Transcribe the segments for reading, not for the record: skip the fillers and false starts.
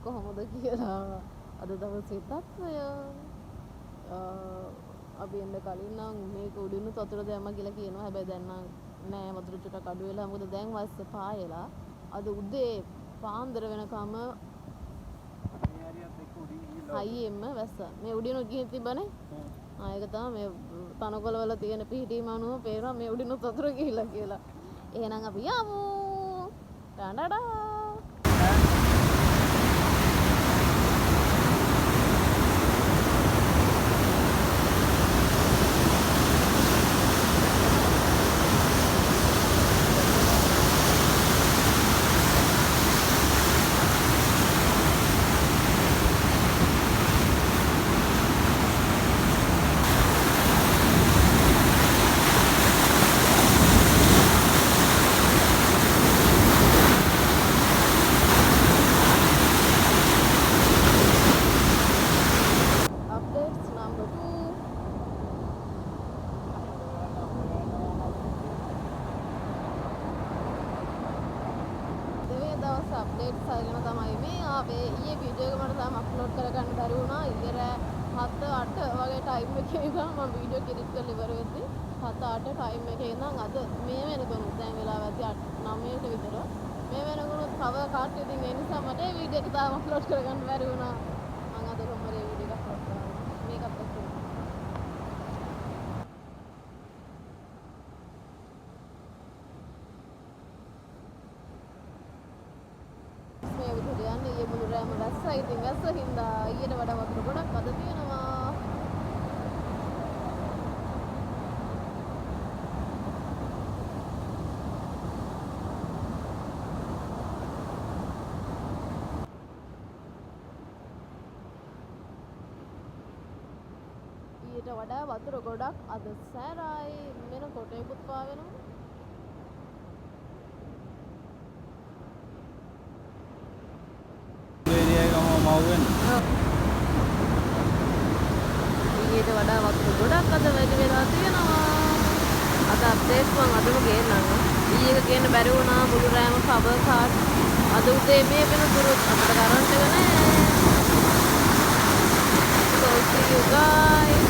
කොහොමද කියලා අද දවසේ තත්ත්වය අපි එන්න කලින් නම් මේක උඩිනුත් වතුර දැම්මා කියලා කියනවා. හැබැයි දැන් නම් නෑ වතුර චුට්ටක් අඩු වෙලා. මොකද දැන් වස්ස පායලා අද උදේ පාන්දර වෙනකම හයියෙන්ම වැස්ස මේ උඩිනුත් ගිහින් තිබ්බනේ. ඒක තමයි මේ තනකොළ වල තියෙන පිහිටීම අනුව පේනවා මේ උඩිනුත් වතුර ගිහිල්ලා කියලා. එහෙනම් අපි යමු. ඩඩඩා අප්ඩේට්ස් අරගෙන තමයි මේ ආවේ. ඊයේ වීඩියෝ එක මට තාම අප්ලෝඩ් කරගන්න බැරි වුණා. ඊයේ රෑ 7-8 වගේ ටයිම් එකේ ඉඳන් මම වීඩියෝ එක එඩිට් කරලා ඉවර වෙද්දි 7-8 ටයිම් එකේ ඉඳන් අද මේ වෙනකන් දැන් වෙලාව ඇති 9ට විතර මේ වෙනකන් තව කාට් ඉතින් ඒ නිසා මට මේ වීඩියෝ එක තාම අප්ලෝඩ් කරගන්න බැරි වුණා. මම අද කොහොමද මේ වීඩියෝ එක අප්ලෝඩ් කරන්නේ. මේක අප්ලෝඩ් කරනවා. මේ විදිහට යන්නේ ඊයේ මුළු රෑම වැස්සා. ඉතින් වැස්ස හින්දා ඊට වඩා වතුර ගොඩක් අද තියෙනවා. ඊට වඩා වතුර ගොඩක් අද සෑරයි මෙන්න කොටේකුත් පාවෙනවා. ඊට වඩා වතුර ගොඩක් අද වැඩි වෙලා තියෙනවා. අද අප්ඩේට්ස් මම අදම ගේන්නම්. ඊයේ එක ගේන්න බැරි වුණා. මුළු රෑම කවර් කාට්. අද උදේ මේ වෙනතුරු අපිට කරන්ට් එක නැහැ. So see you guys.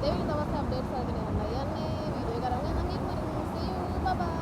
දෙවෙනි දවසේ අප්ඩේට්ස් අරගෙන යන්න යන්නේ. වීඩියෝ එක අරන් යන්න. See you. Bye bye.